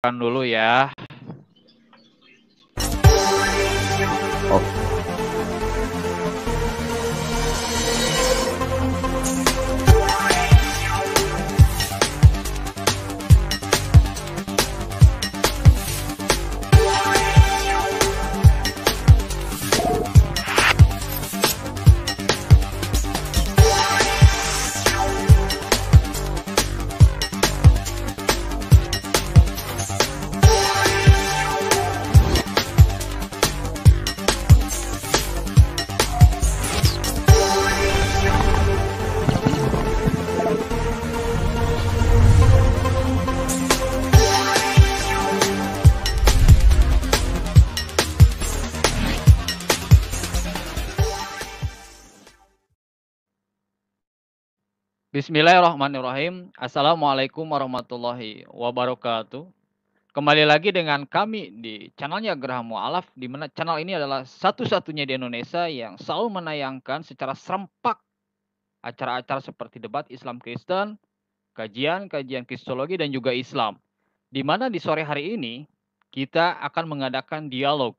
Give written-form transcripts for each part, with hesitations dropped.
Kan dulu ya. Bismillahirrahmanirrahim. Assalamualaikum warahmatullahi wabarakatuh. Kembali lagi dengan kami di channelnya Geraham Mu'alaf, di mana channel ini adalah satu-satunya di Indonesia yang selalu menayangkan secara serempak acara-acara seperti debat Islam Kristen, kajian kristologi dan juga Islam. Di mana di sore hari ini kita akan mengadakan dialog.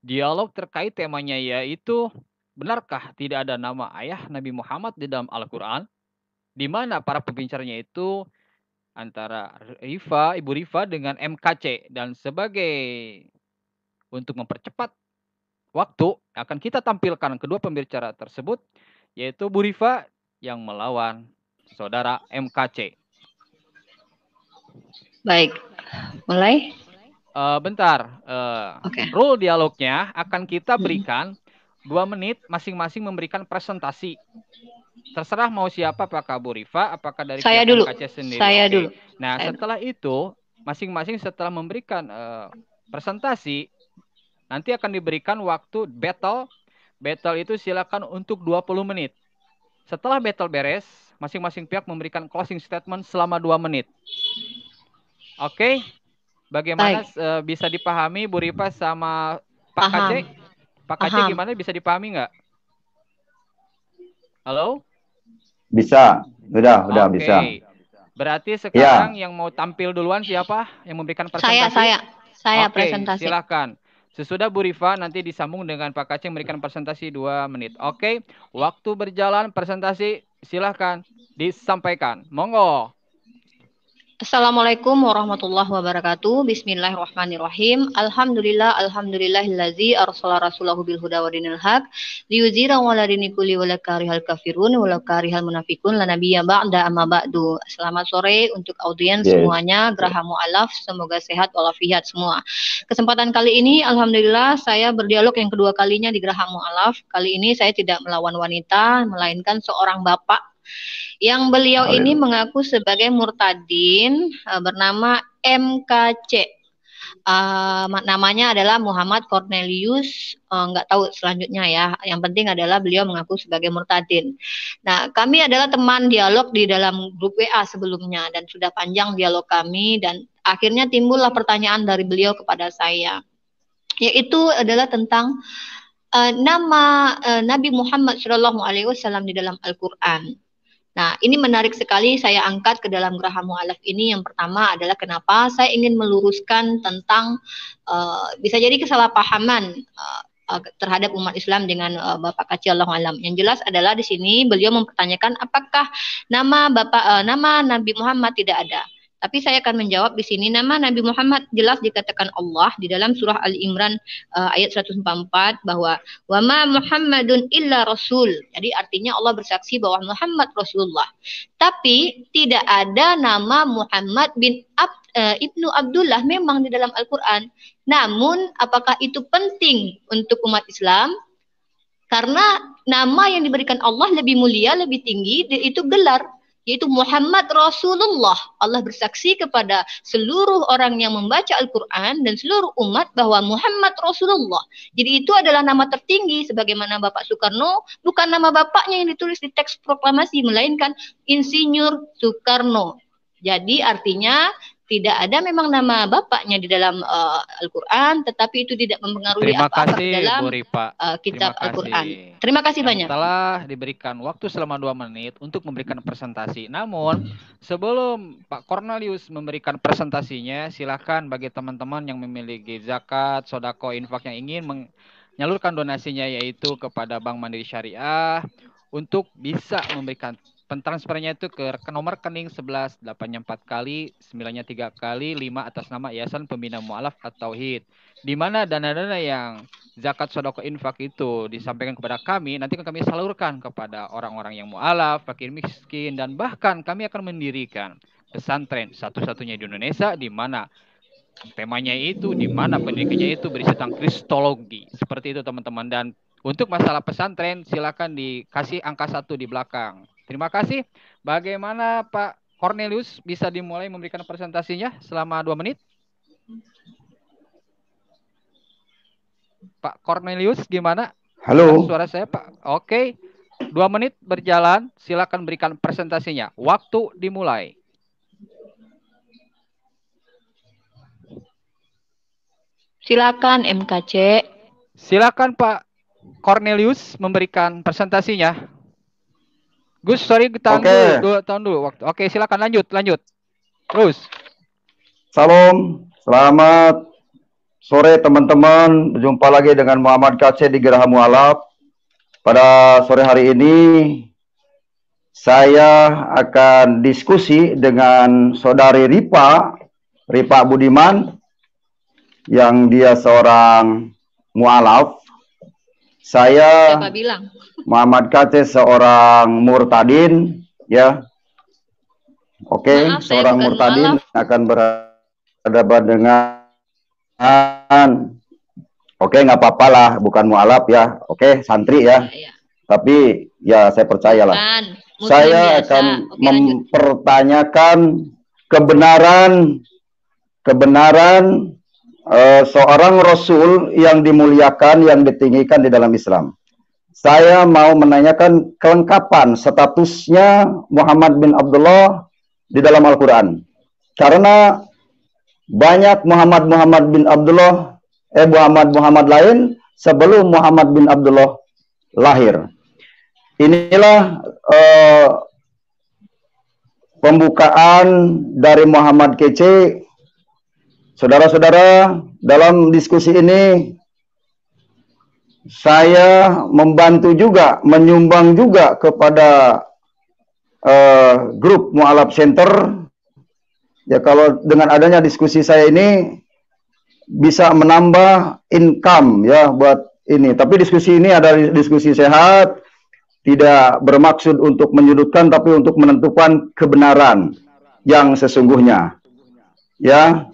Dialog terkait temanya yaitu, benarkah tidak ada nama ayah Nabi Muhammad di dalam Al-Quran? Di mana para pembicaranya itu antara Ibu Rifa dengan MKC, dan sebagai untuk mempercepat waktu akan kita tampilkan kedua pembicara tersebut, yaitu Bu Rifa yang melawan saudara MKC. Baik, mulai. Bentar, rule dialognya akan kita berikan 2 menit masing-masing memberikan presentasi. Terserah mau siapa, apakah Bu Rifa, apakah dari saya dulu. MKC sendiri. Saya dulu. Nah, setelah itu masing-masing setelah memberikan presentasi, nanti akan diberikan waktu battle. Battle itu silakan untuk 20 menit. Setelah battle beres, masing-masing pihak memberikan closing statement selama 2 menit. Oke? Bagaimana bisa dipahami Bu Rifa sama Pak KC? Pak KC gimana, bisa dipahami nggak? Halo? Bisa, udah bisa. Berarti sekarang yang mau tampil duluan siapa yang memberikan presentasi? Saya presentasi. Silakan. Sesudah Bu Rifa nanti disambung dengan Pak Kaceng memberikan presentasi 2 menit. Oke, waktu berjalan presentasi, silakan disampaikan. Monggo. Assalamualaikum warahmatullahi wabarakatuh. Bismillahirrahmanirrahim. Alhamdulillahillazi arsala rasulahu bil huda wa dinil haq liyuzhirahu 'ala dini kulli walau karihal kafirun walau karihal munafiqun lanabiyya ba'da amma ba'du. Selamat sore untuk audiens semuanya, Geraham Mu'alaf, semoga sehat walafiat semua. Kesempatan kali ini alhamdulillah saya berdialog yang kedua kalinya di Geraham Mu'alaf. Kali ini saya tidak melawan wanita, melainkan seorang bapak yang beliau ini mengaku sebagai murtadin, bernama MKC. Namanya adalah Muhammad Cornelius, nggak tahu selanjutnya ya. Yang penting adalah beliau mengaku sebagai murtadin. Nah, kami adalah teman dialog di dalam grup WA sebelumnya dan sudah panjang dialog kami, dan akhirnya timbullah pertanyaan dari beliau kepada saya, yaitu adalah tentang nama Nabi Muhammad SAW di dalam Al-Quran. Nah, ini menarik sekali saya angkat ke dalam Geraham Mu'alaf ini. Yang pertama adalah kenapa saya ingin meluruskan tentang bisa jadi kesalahpahaman terhadap umat Islam dengan Bapak Kaci Allahu alam. Yang jelas adalah di sini beliau mempertanyakan apakah nama nama Nabi Muhammad tidak ada. Tapi saya akan menjawab di sini, nama Nabi Muhammad jelas dikatakan Allah di dalam surah Ali Imran ayat 144 bahwa wa ma Muhammadun illa rasul. Jadi artinya Allah bersaksi bahwa Muhammad Rasulullah. Tapi tidak ada nama Muhammad bin Ibnu Abdullah memang di dalam Al-Quran. Namun apakah itu penting untuk umat Islam? Karena nama yang diberikan Allah lebih mulia, lebih tinggi, itu gelar, yaitu Muhammad Rasulullah. Allah bersaksi kepada seluruh orang yang membaca Al-Quran dan seluruh umat bahwa Muhammad Rasulullah. Jadi itu adalah nama tertinggi, sebagaimana Bapak Soekarno, bukan nama bapaknya yang ditulis di teks proklamasi, melainkan Insinyur Soekarno. Jadi artinya Tidak ada memang nama bapaknya di dalam Al-Quran, tetapi itu tidak mempengaruhi Terima apa-apa kasih, di dalam Bu Ripa. kitab Terima Al-Quran. kasih. Terima kasih Yang banyak. telah diberikan waktu selama 2 menit untuk memberikan presentasi. Namun, sebelum Pak Cornelius memberikan presentasinya, silakan bagi teman-teman yang memiliki zakat, sodako, infak yang ingin menyalurkan donasinya yaitu kepada Bank Mandiri Syariah untuk bisa memberikan pentransfernya itu ke nomor rekening 11 8-nya 4 kali, 9-nya 3 kali, 5 atas nama Yayasan Pembina Mu'alaf at-Tauhid. Di mana dana-dana yang zakat sodako infak itu disampaikan kepada kami, nanti kami salurkan kepada orang-orang yang mu'alaf, fakir miskin, dan bahkan kami akan mendirikan pesantren satu-satunya di Indonesia di mana temanya itu, di mana pendidikannya itu berisi tentang kristologi. Seperti itu teman-teman. Dan untuk masalah pesantren silakan dikasih angka 1 di belakang. Terima kasih. Bagaimana Pak Cornelius bisa dimulai memberikan presentasinya selama 2 menit? Pak Cornelius gimana? Halo. Suara saya Pak. Oke. 2 menit berjalan. Silakan berikan presentasinya. Waktu dimulai. Silakan MKC. Silakan Pak Cornelius memberikan presentasinya. Gus, sorry tahan dulu waktu. Oke, silakan lanjut. Terus. Salam, selamat sore teman-teman. Berjumpa lagi dengan Muhammad KC di Geraha Mu'alaf. Pada sore hari ini saya akan diskusi dengan saudari Ripa Budiman yang dia seorang mu'alaf. Saya Siapa bilang? Muhammad KC seorang murtadin, ya. Oke, seorang murtadin akan berhadapan dengan oke, nggak apa-apa lah, bukan mu'alaf ya. Kemudian santri ya. Tapi ya saya percayalah. Saya akan mempertanyakan kebenaran seorang Rasul yang dimuliakan, yang ditinggikan di dalam Islam. Saya mau menanyakan kelengkapan statusnya Muhammad bin Abdullah di dalam Al-Quran. Karena banyak Muhammad bin Abdullah, Muhammad lain sebelum Muhammad bin Abdullah lahir. Inilah pembukaan dari Muhammad KC. Saudara-saudara, dalam diskusi ini saya membantu juga, menyumbang juga kepada grup Mu'alaf Center. Ya, kalau dengan adanya diskusi saya ini bisa menambah income ya buat ini. Tapi diskusi ini adalah diskusi sehat, tidak bermaksud untuk menyudutkan, tapi untuk menentukan kebenaran yang sesungguhnya. Ya.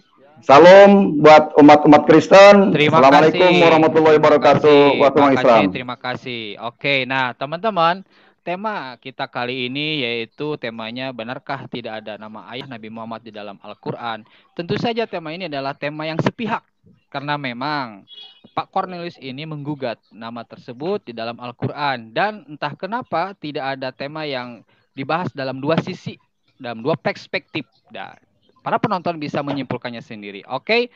Salam buat umat-umat Kristen. Assalamualaikum warahmatullahi wabarakatuh. Terima kasih. Oke, nah teman-teman, tema kita kali ini yaitu temanya benarkah tidak ada nama ayah Nabi Muhammad di dalam Al-Quran. Tentu saja tema ini adalah tema yang sepihak. Karena memang Pak Cornelius ini menggugat nama tersebut di dalam Al-Quran. Dan entah kenapa tidak ada tema yang dibahas dalam 2 sisi, dalam 2 perspektif. Para penonton bisa menyimpulkannya sendiri. Oke,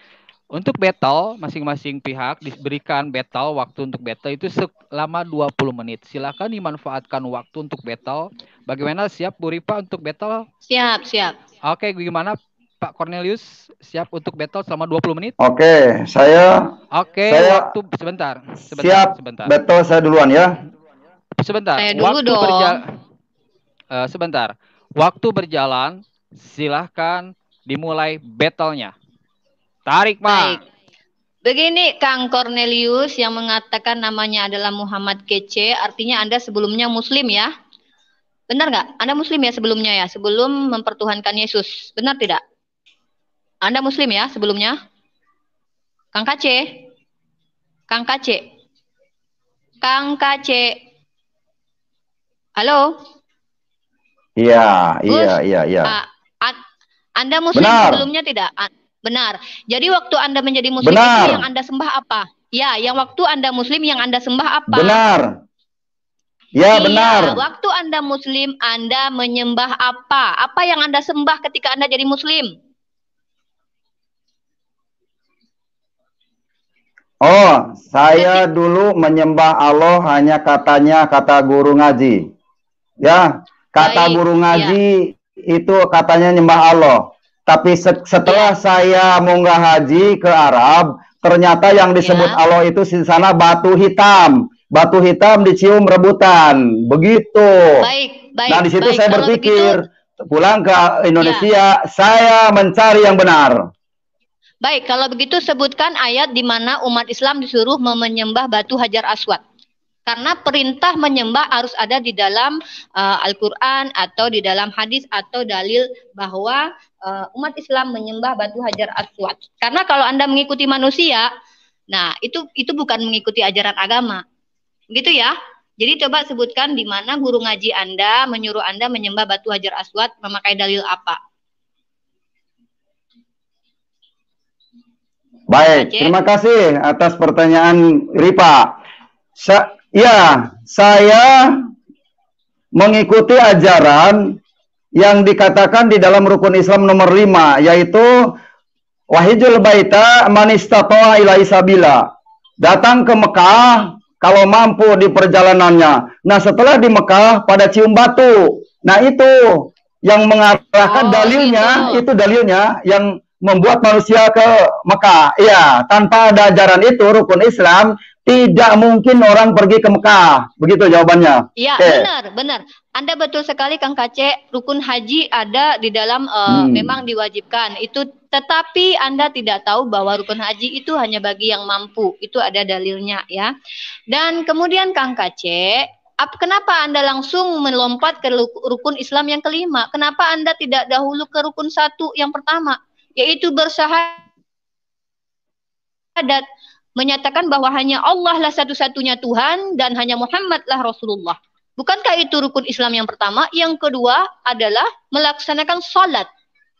untuk battle, masing-masing pihak diberikan battle, waktu untuk battle itu selama 20 menit. Silakan dimanfaatkan waktu untuk battle. Bagaimana, siap Bu Ripa untuk battle? Siap. Oke, gimana Pak Cornelius? Siap untuk battle selama 20 menit? Oke, saya waktu sebentar. Siap, battle saya duluan ya. Sebentar. Saya dulu dong. Sebentar. Waktu berjalan, silahkan dimulai battle-nya. Tarik, Pak. Baik. Begini, Kang Cornelius yang mengatakan namanya adalah Muhammad KC, artinya Anda sebelumnya Muslim ya? Benar nggak? Anda Muslim ya sebelumnya ya? Sebelum mempertuhankan Yesus. Benar tidak? Anda Muslim ya sebelumnya? Kang KC? Halo? Iya. Anda Muslim sebelumnya tidak? Benar. Jadi waktu Anda menjadi Muslim itu yang Anda sembah apa? Ya, yang waktu Anda Muslim yang Anda sembah apa? Benar. Ya, benar. Waktu Anda Muslim, Anda menyembah apa? Apa yang Anda sembah ketika Anda jadi Muslim? Oh, saya dulu menyembah Allah hanya kata guru ngaji. Ya, kata Baik, guru ya. ngaji itu katanya nyembah Allah. Tapi setelah saya munggah haji ke Arab, ternyata yang disebut Allah itu di sana batu hitam. Batu hitam dicium rebutan. Begitu. Baik, baik. Nah, di situ saya Kalau berpikir, begitu, pulang ke Indonesia, saya mencari yang benar. baik, kalau begitu sebutkan ayat di mana umat Islam disuruh menyembah batu Hajar Aswad. Karena perintah menyembah harus ada di dalam Al-Quran atau di dalam hadis atau dalil bahwa umat Islam menyembah batu Hajar Aswad. Karena kalau Anda mengikuti manusia, nah itu bukan mengikuti ajaran agama. Gitu ya. Jadi coba sebutkan di mana guru ngaji Anda menyuruh Anda menyembah batu Hajar Aswad memakai dalil apa? Baik, terima kasih atas pertanyaan Ripa. Saya mengikuti ajaran yang dikatakan di dalam rukun Islam nomor 5, yaitu wahijul baita man istata'a ilaihi sabila. Datang ke Mekah kalau mampu di perjalanannya. Nah, setelah di Mekah pada cium batu. Nah, itu yang mengarahkan dalilnya, itu dalilnya yang membuat manusia ke Mekah. Iya, tanpa ada ajaran itu rukun Islam tidak mungkin orang pergi ke Mekah. Begitu jawabannya. Iya, benar. Anda betul sekali Kang Kace, rukun haji ada di dalam memang diwajibkan. Itu tetapi Anda tidak tahu bahwa rukun haji itu hanya bagi yang mampu. Itu ada dalilnya ya. Dan kemudian Kang Kace, kenapa Anda langsung melompat ke rukun Islam yang kelima? Kenapa Anda tidak dahulu ke rukun 1 yang pertama? Yaitu bersyahadat, menyatakan bahwa hanya Allah lah satu-satunya Tuhan dan hanya Muhammad lah Rasulullah. Bukankah itu rukun Islam yang pertama? Yang kedua adalah melaksanakan salat.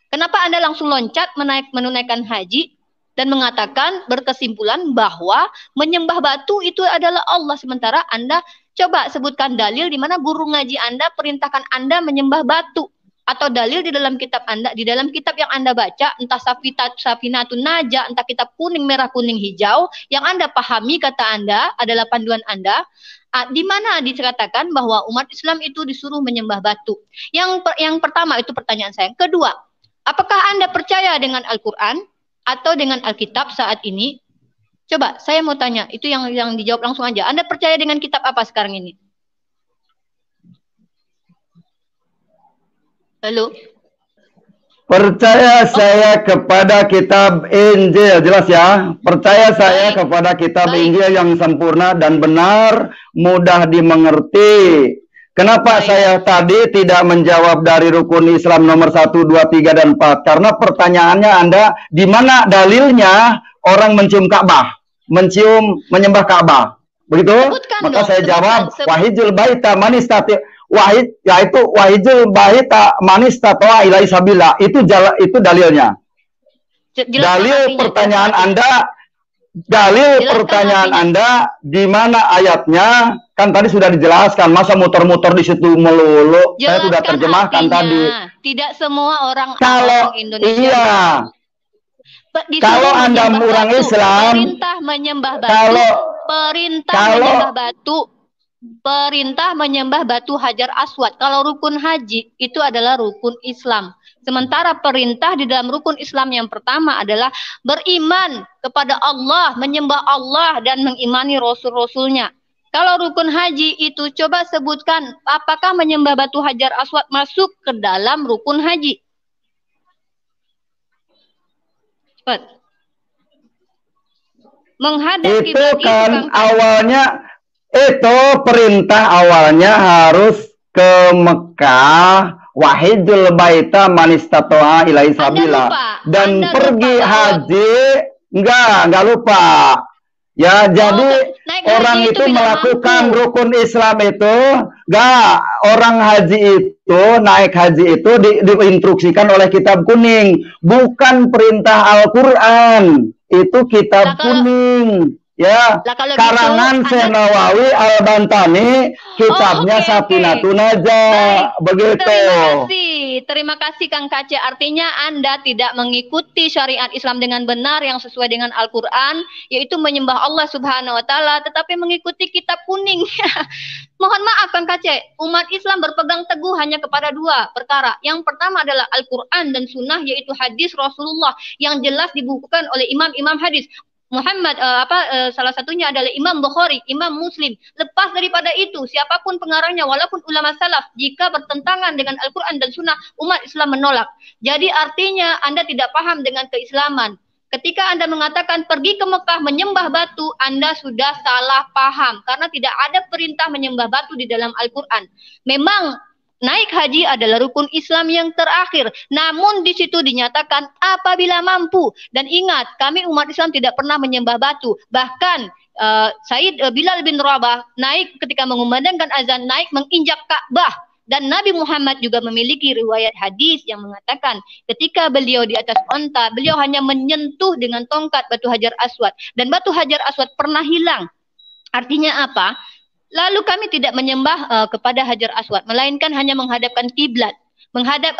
Kenapa Anda langsung loncat menunaikan haji dan mengatakan berkesimpulan bahwa menyembah batu itu adalah Allah, sementara Anda coba sebutkan dalil di mana guru ngaji Anda perintahkan Anda menyembah batu? Atau dalil di dalam kitab Anda, di dalam kitab yang Anda baca, entah Safinatun Najah, entah kitab kuning, merah, kuning, hijau, yang Anda pahami kata Anda adalah panduan Anda, di mana dikatakan bahwa umat Islam itu disuruh menyembah batu. Yang pertama itu pertanyaan saya. Kedua, apakah Anda percaya dengan Al-Quran atau dengan Alkitab saat ini? Coba, saya mau tanya, itu yang dijawab langsung aja. Anda percaya dengan kitab apa sekarang ini? Halo? Percaya saya kepada kitab Injil, jelas ya. Percaya saya kepada kitab Injil yang sempurna dan benar, mudah dimengerti. Kenapa saya tadi tidak menjawab dari rukun Islam nomor 1, 2, 3, dan 4? Karena pertanyaannya Anda, di mana dalilnya orang mencium Ka'bah, menyembah Ka'bah? Begitu? Maka saya jawab, wahijul baita man istati' wahijul baita man istata'a ilaihi sabila. Itu dalilnya. Dalil pertanyaan Anda di mana ayatnya? Kan tadi sudah dijelaskan, masa muter-muter di situ melulu. Saya sudah terjemahkan tadi. Tidak semua orang Indonesia. Iya. Kalau Anda orang Islam, perintah menyembah batu, menyembah batu, perintah menyembah batu Hajar Aswad. Kalau rukun haji itu adalah rukun Islam. Sementara perintah di dalam rukun Islam yang pertama adalah beriman kepada Allah, menyembah Allah dan mengimani Rasul-Rasulnya. Kalau rukun haji itu coba sebutkan apakah menyembah batu Hajar Aswad masuk ke dalam rukun haji? Cepat. Menghadap itu kan awalnya, itu perintah awalnya harus ke Mekah, wahijul baita man istata'a ilaihi sabila, dan pergi haji. Enggak lupa. Ya, jadi orang itu melakukan rukun Islam itu, orang haji itu, naik haji itu diinstruksikan oleh kitab kuning, bukan perintah Al-Quran. Itu kitab kuning. Ya, Lah kalau karangan gitu, Syekh Anda Nawawi Al-Bantani, kitabnya oke. Safinatun Najah, Baik, begitu. terima kasih Kang Kace. Artinya Anda tidak mengikuti syariat Islam dengan benar yang sesuai dengan Al-Quran, yaitu menyembah Allah Subhanahu Wa Taala, tetapi mengikuti kitab kuning. Mohon maaf Kang Kace, umat Islam berpegang teguh hanya kepada dua perkara. Yang pertama adalah Al-Quran dan Sunnah, yaitu hadis Rasulullah yang jelas dibukukan oleh imam-imam hadis. Muhammad salah satunya adalah Imam Bukhari, Imam Muslim. Lepas daripada itu, siapapun pengarangnya, walaupun ulama salaf, jika bertentangan dengan Al-Quran dan Sunnah, umat Islam menolak. Jadi artinya Anda tidak paham dengan keislaman. Ketika Anda mengatakan pergi ke Mekah menyembah batu, Anda sudah salah paham. Karena tidak ada perintah menyembah batu di dalam Al-Quran. Memang naik haji adalah rukun Islam yang terakhir. Namun di situ dinyatakan apabila mampu. Dan ingat, kami umat Islam tidak pernah menyembah batu. Bahkan Said Bilal bin Rabah naik ketika mengumandangkan azan, naik menginjak Ka'bah. Dan Nabi Muhammad juga memiliki riwayat hadis yang mengatakan ketika beliau di atas onta, beliau hanya menyentuh dengan tongkat batu Hajar Aswad. Dan batu Hajar Aswad pernah hilang. Artinya apa? Lalu kami tidak menyembah kepada Hajar Aswad, melainkan hanya menghadapkan kiblat, menghadap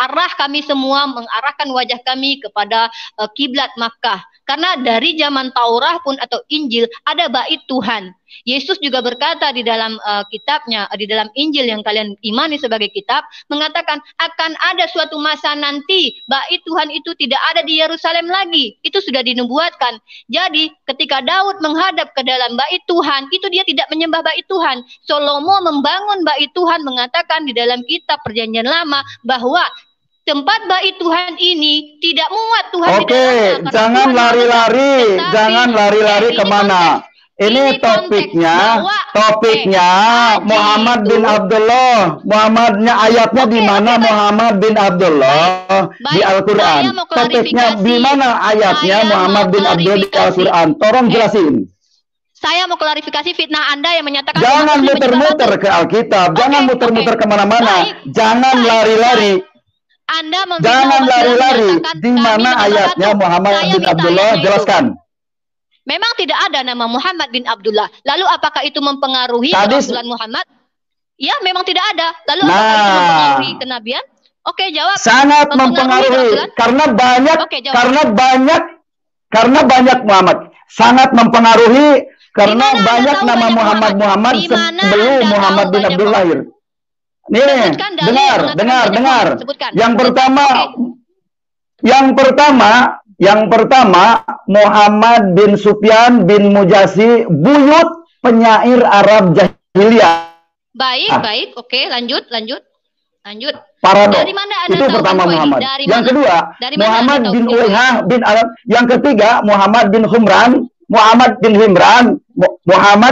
arah kami semua, mengarahkan wajah kami kepada kiblat Makkah. Karena dari zaman Taurat pun atau Injil ada bait Tuhan. Yesus juga berkata di dalam kitabnya, di dalam Injil yang kalian imani sebagai kitab, mengatakan akan ada suatu masa nanti bait Tuhan itu tidak ada di Yerusalem lagi. Itu sudah dinubuatkan. Jadi ketika Daud menghadap ke dalam bait Tuhan, itu dia tidak menyembah bait Tuhan. Salomo membangun bait Tuhan, mengatakan di dalam kitab Perjanjian Lama bahwa tempat bait Tuhan ini tidak muat Tuhan di dalamnya. Jangan lari-lari, jangan lari-lari kemana? Ini topiknya, Muhammad bin Abdullah. Muhammadnya ayatnya di mana Muhammad bin Abdullah di Al-Quran? Topiknya di mana ayatnya Muhammad bin Abdullah di Al-Quran? Tolong jelasin. Saya mau klarifikasi fitnah Anda yang menyatakan jangan muter-muter ke Alkitab, jangan muter-muter kemana-mana, jangan lari-lari. Jangan lari-lari. Di mana ayatnya Muhammad bin Abdullah? Jelaskan. Memang tidak ada nama Muhammad bin Abdullah. Lalu apakah itu mempengaruhi kerasulan Muhammad? Ya, memang tidak ada. Lalu apakah itu mempengaruhi kenabian? Oke, jawab. Sangat mempengaruhi karena banyak Muhammad. Sangat mempengaruhi karena banyak nama Muhammad sebelum Muhammad bin Abdullah lahir. Nih, dengar. Yang pertama, Muhammad bin Sufyan bin Mujasi, buyut penyair Arab jahiliyah. Baik, oke, lanjut. Parado. Dari mana Anda itu tahu pertama Muhammad. Yang kedua, Muhammad bin Uwaihah bin Arab. Yang ketiga, Muhammad bin Humran. Muhammad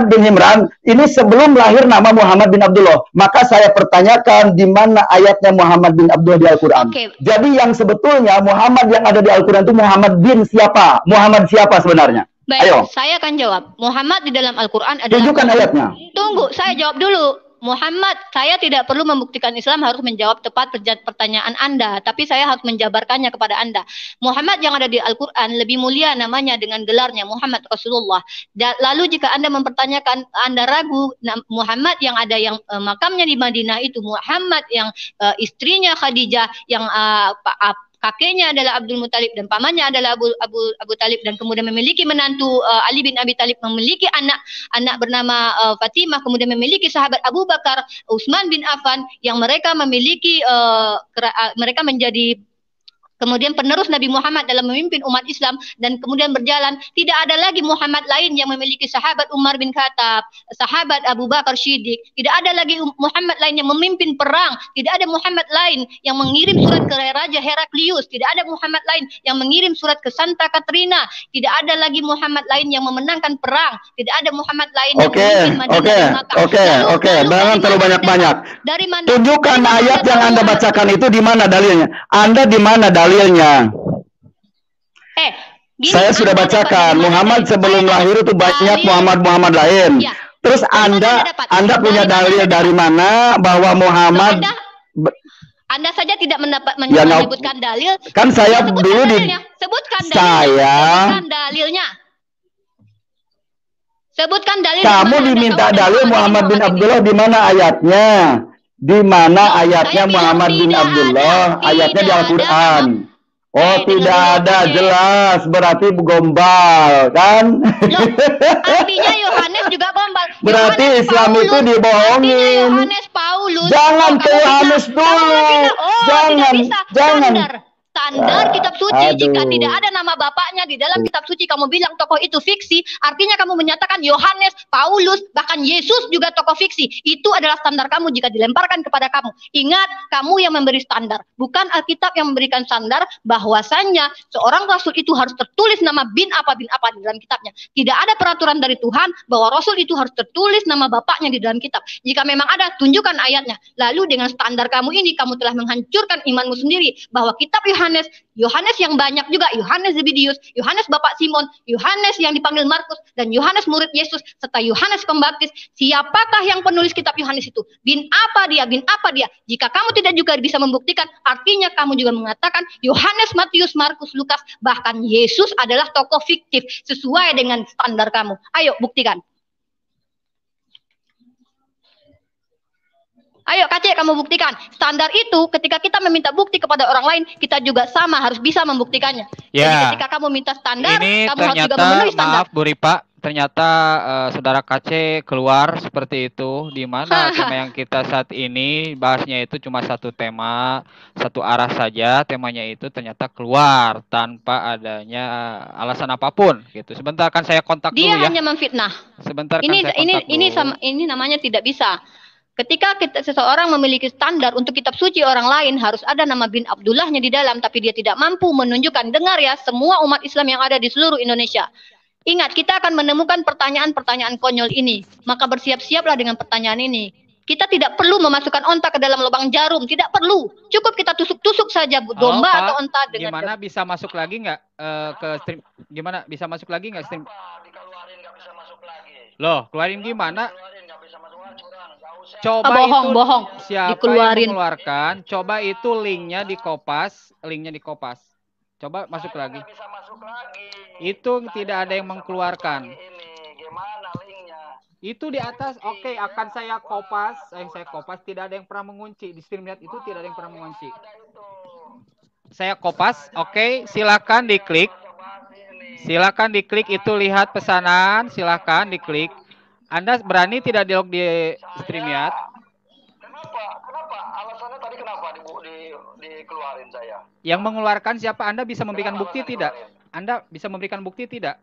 bin Himran ini sebelum lahir nama Muhammad bin Abdullah. Maka saya pertanyakan di mana ayatnya Muhammad bin Abdullah di Al-Quran. Jadi yang sebetulnya Muhammad yang ada di Al-Quran itu Muhammad bin siapa? Muhammad siapa sebenarnya? Baik, ayo. Saya akan jawab. Muhammad di dalam Al-Quran adalah... Tunjukkan ayatnya. Tunggu, saya jawab dulu. Muhammad, saya tidak perlu membuktikan Islam harus menjawab tepat pertanyaan Anda, tapi saya harus menjabarkannya kepada Anda. Muhammad yang ada di Al-Quran lebih mulia namanya dengan gelarnya Muhammad Rasulullah. Lalu jika Anda mempertanyakan, Anda ragu Muhammad yang ada yang makamnya di Madinah itu Muhammad yang istrinya Khadijah, yang kakeknya adalah Abdul Muttalib dan pamannya adalah Abu Talib, dan kemudian memiliki menantu Ali bin Abi Talib, memiliki anak bernama Fatimah, kemudian memiliki sahabat Abu Bakar, Utsman bin Affan, yang mereka memiliki mereka menjadi kemudian penerus Nabi Muhammad dalam memimpin umat Islam, dan kemudian berjalan. Tidak ada lagi Muhammad lain yang memiliki sahabat Umar bin Khattab, sahabat Abu Bakar Siddiq. Tidak ada lagi Muhammad lain yang memimpin perang. Tidak ada Muhammad lain yang mengirim surat ke Raja Heraklius. Tidak ada Muhammad lain yang mengirim surat ke Santa Katrina. Tidak ada lagi Muhammad lain yang memenangkan perang. Tidak ada Muhammad lain yang memimpin Madinah dan Makkah. Oke, jangan terlalu banyak-banyak. Tunjukkan ayat yang Anda bacakan itu di mana dalilnya. Anda di mana dalilnya? Saya sudah bacakan Muhammad sebelum lahir itu banyak Muhammad lain. Ya. Terus Anda punya dalil dari mana bahwa Muhammad? Anda saja tidak menyebutkan dalil. Kan saya dulu sebutkan dalilnya. Sebutkan dalil. Kamu diminta dalil Muhammad bin Abdullah, di mana ayatnya? Di mana ayatnya Muhammad bin Abdullah? Ayatnya di Al-Qur'an. Oh, tidak ada, jelas, berarti gombal, kan? Loh, artinya Yohanes juga gombal. Berarti Islam itu dibohongin. Yohanes Paulus. Jangan ke Yohanes dulu. Jangan. Standar kitab suci, jika tidak ada nama bapaknya di dalam kitab suci, kamu bilang tokoh itu fiksi, artinya kamu menyatakan Yohanes, Paulus, bahkan Yesus juga tokoh fiksi. Itu adalah standar kamu jika dilemparkan kepada kamu. Ingat, kamu yang memberi standar, bukan Alkitab yang memberikan standar bahwasannya seorang rasul itu harus tertulis nama bin apa di dalam kitabnya. Tidak ada peraturan dari Tuhan bahwa rasul itu harus tertulis nama bapaknya di dalam kitab. Jika memang ada, tunjukkan ayatnya. Lalu dengan standar kamu ini, kamu telah menghancurkan imanmu sendiri, bahwa kitab Yohanes yang banyak juga, Yohanes Zebedeus, Yohanes Bapak Simon, Yohanes yang dipanggil Markus, dan Yohanes murid Yesus, serta Yohanes Pembaptis. Siapakah yang penulis kitab Yohanes itu? Bin apa dia? Jika kamu tidak juga bisa membuktikan, artinya kamu juga mengatakan Yohanes, Matius, Markus, Lukas, bahkan Yesus adalah tokoh fiktif sesuai dengan standar kamu. Ayo buktikan. Ayo Kak, kamu buktikan. Standar itu ketika kita meminta bukti kepada orang lain, kita juga sama harus bisa membuktikannya. Ya. Jadi ketika kamu minta standar, ini kamu ternyata, harus juga memenuhi standar. Maaf Bu Ripa, ternyata saudara KC keluar seperti itu. Di mana tema yang kita saat ini bahasnya itu cuma satu tema, satu arah saja. Temanya itu ternyata keluar tanpa adanya alasan apapun gitu. Sebentar kan saya kontak dulu ya. Dia hanya memfitnah. Sebentar kan saya kontak dulu. Ini namanya tidak bisa. Ketika seseorang memiliki standar untuk kitab suci orang lain, harus ada nama bin Abdullahnya di dalam, tapi dia tidak mampu menunjukkan. Dengar ya, semua umat Islam yang ada di seluruh Indonesia. Ingat, kita akan menemukan pertanyaan-pertanyaan konyol ini. Maka bersiap-siaplah dengan pertanyaan ini. Kita tidak perlu memasukkan onta ke dalam lubang jarum, tidak perlu. Cukup kita tusuk-tusuk saja domba atau onta dengan. Gimana bisa masuk lagi nggak ke stream? Gimana bisa masuk lagi nggak stream? Dikeluarin nggak bisa masuk lagi. Loh, keluarin gimana? Coba bohong. Siapa dikeluarin. yang mengeluarkan? Coba itu linknya dikopas, Coba masuk lagi. Bisa masuk lagi. Itu tidak ada yang mengeluarkan. Ini gimana linknya? Itu di atas. Oke, akan saya kopas. Saya kopas. Tidak ada yang pernah mengunci di stream lihat itu, tidak ada yang pernah mengunci. Saya kopas. Oke, silakan diklik. Silakan diklik itu lihat pesanan. Silakan diklik. Anda berani tidak dialog di StreamYard? Kenapa? Alasannya tadi kenapa dikeluarin saya? Yang mengeluarkan siapa? Anda bisa memberikan bukti tidak? Anda bisa memberikan bukti tidak?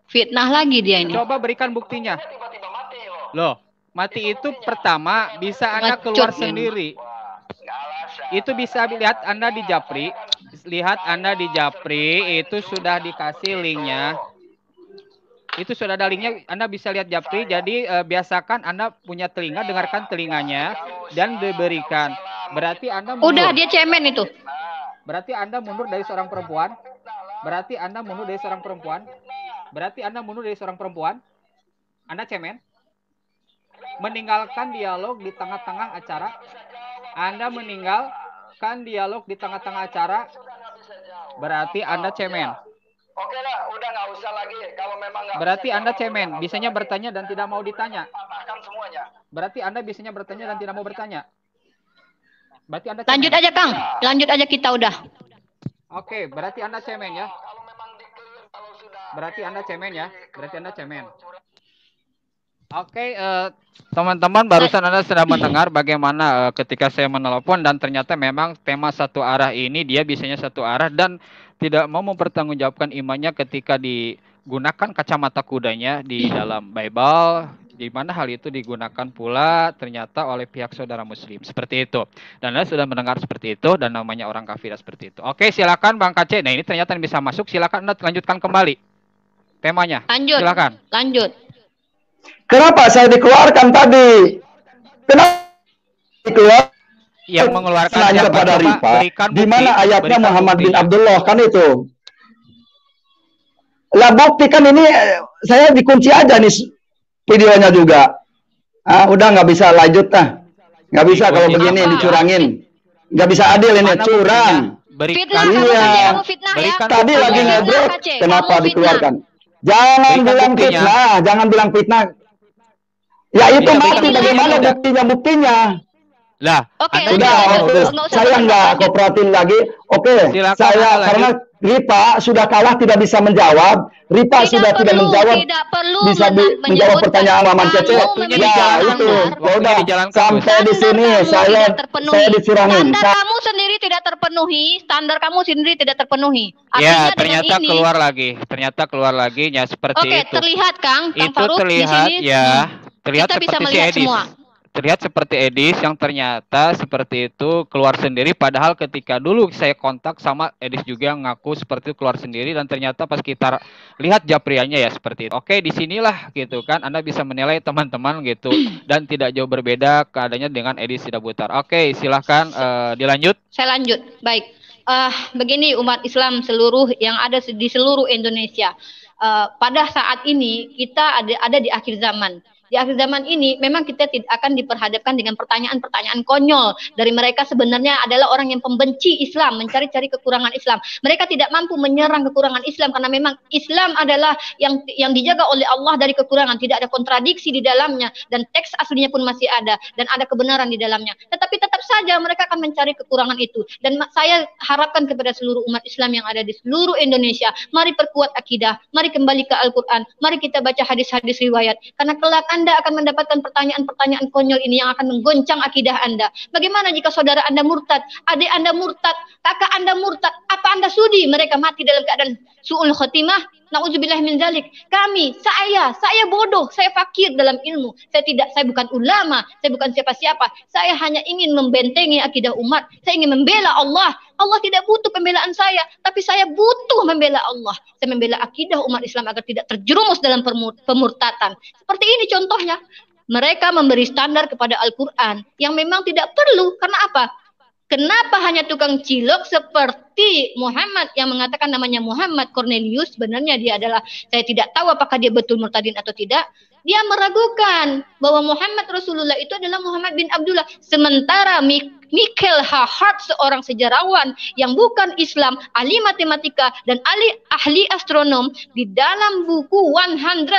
Fitnah lagi dia ini. Coba berikan buktinya. Tiba-tiba mati loh. Loh, mati itu pertama bisa Anda keluar sendiri. Itu bisa lihat Anda di Japri. Lihat Anda di Japri itu sudah dikasih linknya. Itu sudah ada linknya, Anda bisa lihat Japri. Jadi biasakan Anda punya telinga, dengarkan telinganya dan diberikan. Berarti Anda mundur. Udah dia cemen itu. Berarti Anda mundur dari seorang perempuan. Berarti Anda mundur dari seorang perempuan. Anda cemen. Meninggalkan dialog di tengah-tengah acara. Anda meninggalkan dialog di tengah-tengah acara. Berarti Anda cemen. Oke lah, udah nggak usah lagi. Kalau memang nggak. Berarti Anda cemen, bisanya bertanya dan tidak mau ditanya. Patahkan semuanya. Berarti Anda bisanya bertanya dan tidak mau bertanya. Berarti Anda cemen. Lanjut aja Kang, lanjut aja kita udah. Oke, berarti Anda cemen ya. Kalau memang di-clear, kalau sudah. Berarti Anda cemen ya. Berarti Anda cemen. Oke, teman-teman, barusan Anda sudah mendengar bagaimana ketika saya menelepon dan ternyata memang tema satu arah ini dia bisanya satu arah dan tidak mau mempertanggungjawabkan imannya ketika digunakan kacamata kudanya di dalam Bible, di mana hal itu digunakan pula ternyata oleh pihak saudara Muslim seperti itu. Dan Anda sudah mendengar seperti itu dan namanya orang kafir seperti itu. Oke, silakan Bang KC. Nah ini ternyata bisa masuk. Silakan Anda lanjutkan kembali temanya. Lanjut. Silakan. Lanjut. Kenapa saya dikeluarkan tadi? Kenapa dikeluarkan? Yang mengeluarkan nanya kepada Rifa, di mana ayatnya Muhammad bin Abdullah kan itu? Lah bukti kan ini saya dikunci aja nih videonya juga. Udah nggak bisa lanjut nggak bisa kalau begini dicurangin, nggak bisa adil ini curang. Fitnah, iya. Tadi lagi nge-break, kenapa dikeluarkan? Jangan Berikan bilang buktinya. fitnah, jangan bilang fitnah. Ya itu Bisa mati, berikan bagaimana buktinya, buktinya? Lah, Oke, Anda lanjut, Udah, bilang lanjut. oke. nuduh. Nggak usah Saya banyak, nggak lanjut. kooperatif lagi. Oke, Silakan saya Anda karena lanjut. Ripa sudah kalah tidak bisa menjawab. Ripa sudah tidak menjawab, Tidak perlu bisa menjawab menyebutkan. pertanyaan Maman Cece. Kamu Waktunya memiliki Ya dijalankan, itu, Gus. standar. ya Waktunya udah dijalankan, Gus. sampai di Standar sini kamu tidak terpenuhi. saya disirangin. Standar kamu sendiri tidak terpenuhi. Standar kamu sendiri tidak terpenuhi. Ya, Artinya dengan ternyata ini. keluar lagi, ya seperti Oke, itu. terlihat Kang Itu Farouk di terlihat sini. ya, terlihat Kita bisa seperti si melihat Edis. semua. Terlihat seperti Edis yang ternyata seperti itu keluar sendiri, padahal ketika dulu saya kontak sama Edis juga ngaku seperti itu keluar sendiri, dan ternyata pas kita lihat japriannya ya seperti itu. Oke, disinilah gitu kan Anda bisa menilai teman-teman gitu, dan tidak jauh berbeda keadaannya dengan Edis Sidabutar. Oke, silahkan dilanjut. Saya lanjut. Baik. Begini umat Islam seluruh yang ada di seluruh Indonesia. Pada saat ini kita ada di akhir zaman. Di akhir zaman ini memang kita tidak akan diperhadapkan dengan pertanyaan-pertanyaan konyol dari mereka. Sebenarnya adalah orang yang pembenci Islam, mencari-cari kekurangan Islam. Mereka tidak mampu menyerang kekurangan Islam karena memang Islam adalah yang dijaga oleh Allah dari kekurangan, tidak ada kontradiksi di dalamnya, dan teks aslinya pun masih ada dan ada kebenaran di dalamnya. Tetapi tetap saja mereka akan mencari kekurangan itu. Dan saya harapkan kepada seluruh umat Islam yang ada di seluruh Indonesia, mari perkuat akidah, mari kembali ke Al-Quran, mari kita baca hadis-hadis riwayat, karena kelak Anda akan mendapatkan pertanyaan-pertanyaan konyol ini yang akan menggoncang akidah Anda. Bagaimana jika saudara Anda murtad, adik Anda murtad, kakak Anda murtad? Apa Anda sudi mereka mati dalam keadaan su'ul khotimah? Na'udzubillah min dzalik. Saya bodoh, saya fakir dalam ilmu. Saya bukan ulama, saya bukan siapa-siapa. Saya hanya ingin membentengi akidah umat. Saya ingin membela Allah. Allah tidak butuh pembelaan saya, tapi saya butuh membela Allah. Saya membela akidah umat Islam agar tidak terjerumus dalam pemurtatan. Seperti ini contohnya. Mereka memberi standar kepada Al-Quran yang memang tidak perlu. Karena apa? Kenapa hanya tukang cilok seperti Muhammad yang mengatakan namanya Muhammad Cornelius? Sebenarnya dia adalah, saya tidak tahu apakah dia betul murtadin atau tidak. Dia meragukan bahwa Muhammad Rasulullah itu adalah Muhammad bin Abdullah. Sementara Michael H. Hart, seorang sejarawan yang bukan Islam, ahli matematika dan ahli astronom, di dalam buku 100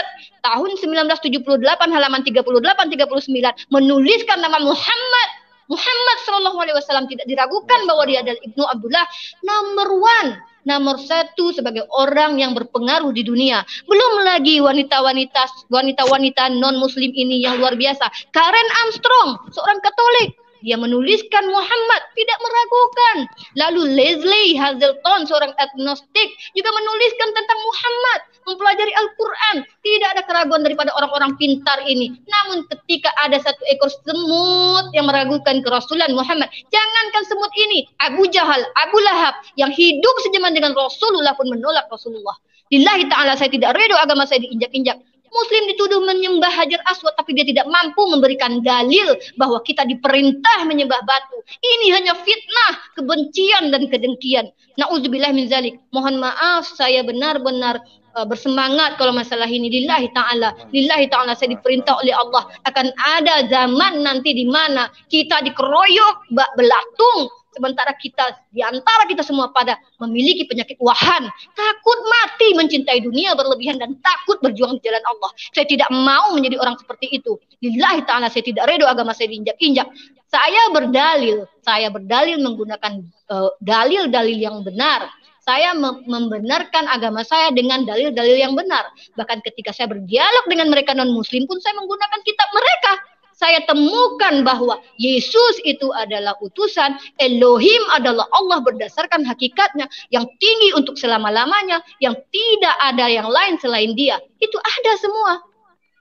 tahun 1978 halaman 38-39 menuliskan nama Muhammad Shallallahu Alaihi Wasallam. Tidak diragukan bahwa dia adalah Ibnu Abdullah, nomor satu sebagai orang yang berpengaruh di dunia. Belum lagi wanita-wanita non Muslim ini yang luar biasa. Karen Armstrong, seorang Katolik, dia menuliskan Muhammad, tidak meragukan. Lalu Leslie Hazelton, seorang agnostik, juga menuliskan tentang Muhammad, mempelajari Al-Quran. Tidak ada keraguan daripada orang-orang pintar ini. Namun ketika ada satu ekor semut yang meragukan kerasulan Muhammad, jangankan semut ini, Abu Jahal, Abu Lahab, yang hidup sejaman dengan Rasulullah pun menolak Rasulullah. Lillahi ta'ala, saya tidak ridho agama saya diinjak-injak. Muslim dituduh menyembah Hajar Aswad, tapi dia tidak mampu memberikan dalil bahwa kita diperintah menyembah batu. Ini hanya fitnah, kebencian dan kedengkian. Na'udzubillah min zalik. Mohon maaf, saya benar-benar bersemangat kalau masalah ini. Lillahi ta'ala saya diperintah oleh Allah. Akan ada zaman nanti di mana kita dikeroyok bak belatung, sementara di antara kita semua pada memiliki penyakit wahan, takut mati, mencintai dunia berlebihan, dan takut berjuang di jalan Allah. Saya tidak mau menjadi orang seperti itu. Lillahi ta'ala, saya tidak ridho agama saya diinjak-injak. Saya berdalil menggunakan dalil-dalil yang benar. Saya membenarkan agama saya dengan dalil-dalil yang benar. Bahkan ketika saya berdialog dengan mereka non-muslim pun saya menggunakan kitab mereka. Saya temukan bahwa Yesus itu adalah utusan, Elohim adalah Allah berdasarkan hakikatnya yang tinggi untuk selama-lamanya, yang tidak ada yang lain selain dia. Itu ada semua.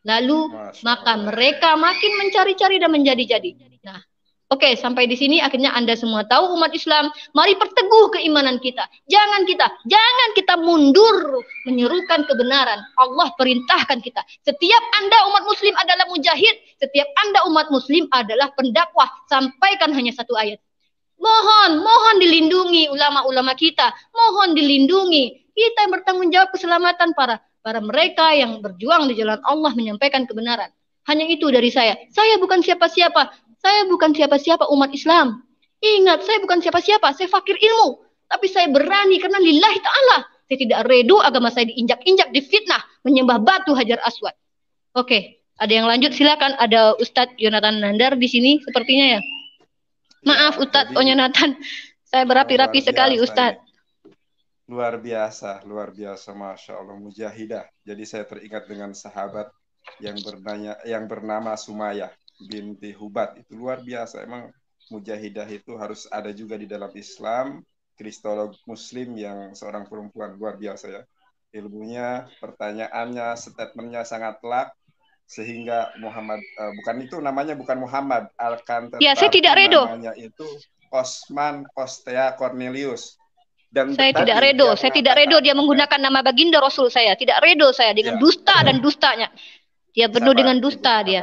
Lalu maka mereka makin mencari-cari dan menjadi-jadi. Nah, oke, sampai di sini akhirnya Anda semua tahu umat Islam, mari perteguh keimanan kita. Jangan kita mundur menyerukan kebenaran. Allah perintahkan kita. Setiap Anda umat muslim adalah mujahid, setiap Anda umat muslim adalah pendakwah. Sampaikan hanya satu ayat. Mohon dilindungi ulama-ulama kita, mohon dilindungi. Kita yang bertanggung jawab keselamatan para mereka yang berjuang di jalan Allah menyampaikan kebenaran. Hanya itu dari saya. Saya bukan siapa-siapa. Saya bukan siapa-siapa umat Islam. Ingat, saya bukan siapa-siapa. Saya fakir ilmu. Tapi saya berani karena lillahi ta'ala. Saya tidak redo agama saya diinjak-injak, difitnah, menyembah batu Hajar Aswad. Oke, ada yang lanjut silakan. Ada Ustadz Yonatan Nandar di sini sepertinya ya. Maaf Ustadz Yonatan, saya berapi-rapi sekali Ustadz. Luar biasa, Masya Allah, mujahidah. Jadi saya teringat dengan sahabat yang bernama Sumayyah binti Hubat. Itu luar biasa. Emang mujahidah itu harus ada juga di dalam Islam. Kristolog Muslim yang seorang perempuan, luar biasa ya. Ilmunya, pertanyaannya, statementnya sangat telak. Sehingga Muhammad, bukan Muhammad, akan tetapi ya, saya tidak redo. Namanya itu Osman Kostea Cornelius. Dan saya tidak redo dia menggunakan nama baginda Rasul saya. Tidak redo saya dengan dusta dan dustanya. Dia penuh dengan dusta Ibu, dia.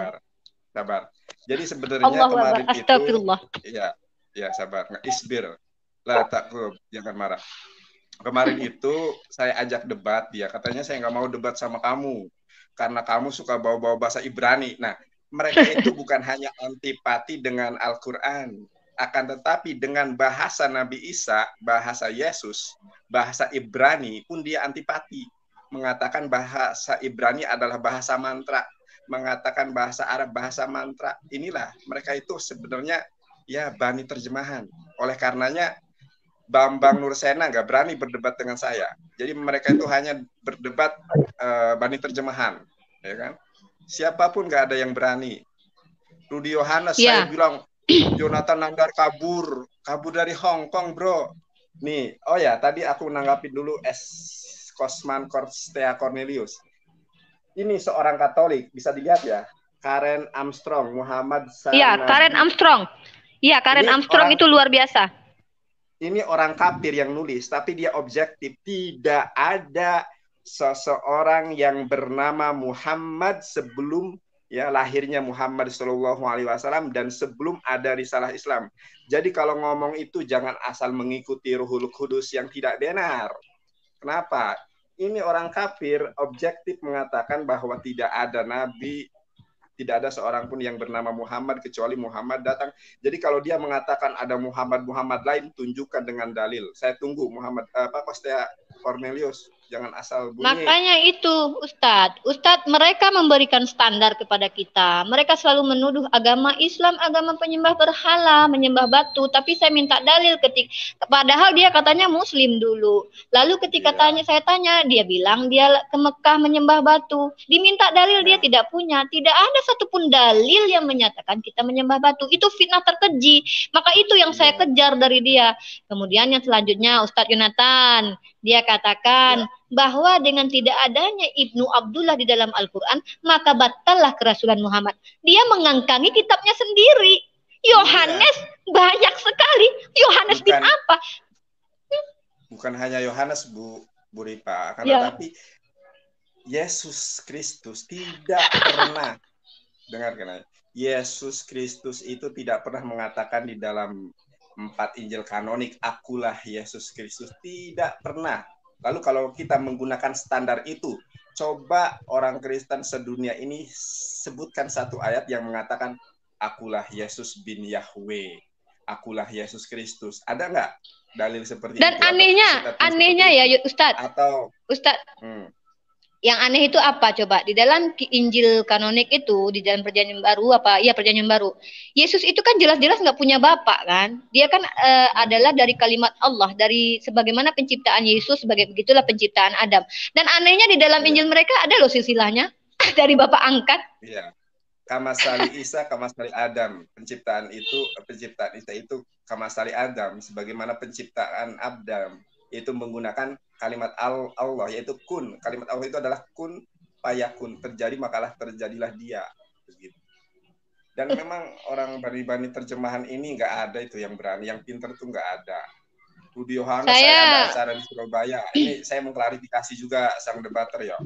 Sabar. Jadi sebenarnya kemarin Astagfirullah. itu ya sabar. Isbir. La takub, jangan marah. Kemarin itu saya ajak debat dia. Katanya saya nggak mau debat sama kamu karena kamu suka bawa-bawa bahasa Ibrani. Nah, mereka itu bukan hanya antipati dengan Al-Qur'an, akan tetapi dengan bahasa Nabi Isa, bahasa Yesus, bahasa Ibrani pun dia antipati. Mengatakan bahasa Ibrani adalah bahasa mantra, mengatakan bahasa Arab bahasa mantra. Inilah mereka itu sebenarnya ya bani terjemahan. Oleh karenanya Bambang Nursena nggak berani berdebat dengan saya. Jadi mereka itu hanya berdebat bani terjemahan, ya kan? Siapapun nggak ada yang berani. Rudy Yohanes saya bilang Yonatan Nandar kabur dari Hong Kong, bro. Nih, oh ya, tadi aku nanggapin dulu Osman Kostea Cornelius. Ini seorang Katolik, bisa dilihat ya. Karen Armstrong, Muhammad Sanadi. Iya, Karen Armstrong. Iya, Karen Armstrong itu luar biasa. Ini orang kafir yang nulis, tapi dia objektif. Tidak ada seseorang yang bernama Muhammad sebelum ya lahirnya Muhammad SAW dan sebelum ada risalah Islam. Jadi kalau ngomong itu jangan asal mengikuti Ruhul Qudus yang tidak benar. Kenapa? Ini orang kafir objektif mengatakan bahwa tidak ada nabi, tidak ada seorang pun yang bernama Muhammad kecuali Muhammad datang. Jadi kalau dia mengatakan ada Muhammad lain, tunjukkan dengan dalil. Saya tunggu Muhammad Kostea Cornelius. Jangan asal bunyi. Makanya itu Ustadz mereka memberikan standar kepada kita. Mereka selalu menuduh agama Islam, agama penyembah berhala, menyembah batu. Tapi saya minta dalil padahal dia katanya Muslim dulu. Lalu ketika saya tanya, dia bilang dia ke Mekah menyembah batu. Diminta dalil dia tidak punya. Tidak ada satupun dalil yang menyatakan kita menyembah batu. Itu fitnah terkeji. Maka itu yang saya kejar dari dia. Kemudian yang selanjutnya Ustadz Yonatan, dia katakan bahwa dengan tidak adanya Ibnu Abdullah di dalam Al-Quran, maka batallah kerasulan Muhammad. Dia mengangkangi kitabnya sendiri. Yohanes banyak sekali. Yohanes bin apa? Bukan hanya Yohanes, Bu Ripa. Tetapi Yesus Kristus tidak pernah, dengarkan, Yesus Kristus itu tidak pernah mengatakan di dalam 4 Injil kanonik, akulah Yesus Kristus. Tidak pernah. Lalu kalau kita menggunakan standar itu, coba orang Kristen sedunia ini sebutkan satu ayat yang mengatakan, akulah Yesus bin Yahweh, akulah Yesus Kristus. Ada nggak dalil seperti dan itu? Dan anehnya ya Ustadz. Atau Ustadz. Yang aneh itu apa coba? Di dalam Injil kanonik itu, di dalam Perjanjian Baru Perjanjian Baru. Yesus itu kan jelas-jelas nggak punya bapak kan? Dia kan adalah dari kalimat Allah, dari sebagaimana penciptaan Yesus, begitulah penciptaan Adam. Dan anehnya di dalam Injil mereka ada loh silsilahnya dari bapak angkat. Iya. Kamasali Isa, kamasali Adam. Penciptaan Isa itu kamasali Adam, sebagaimana penciptaan Adam itu menggunakan kalimat Allah, yaitu kun. Kalimat Allah itu adalah kun fayakun, terjadi makalah terjadilah dia, begitu. Dan memang orang bani terjemahan ini nggak ada itu yang berani, yang pinter tuh nggak ada. Rudy Yohanes, saya ada acara di Surabaya. Ini saya mengklarifikasi juga sang debater ya.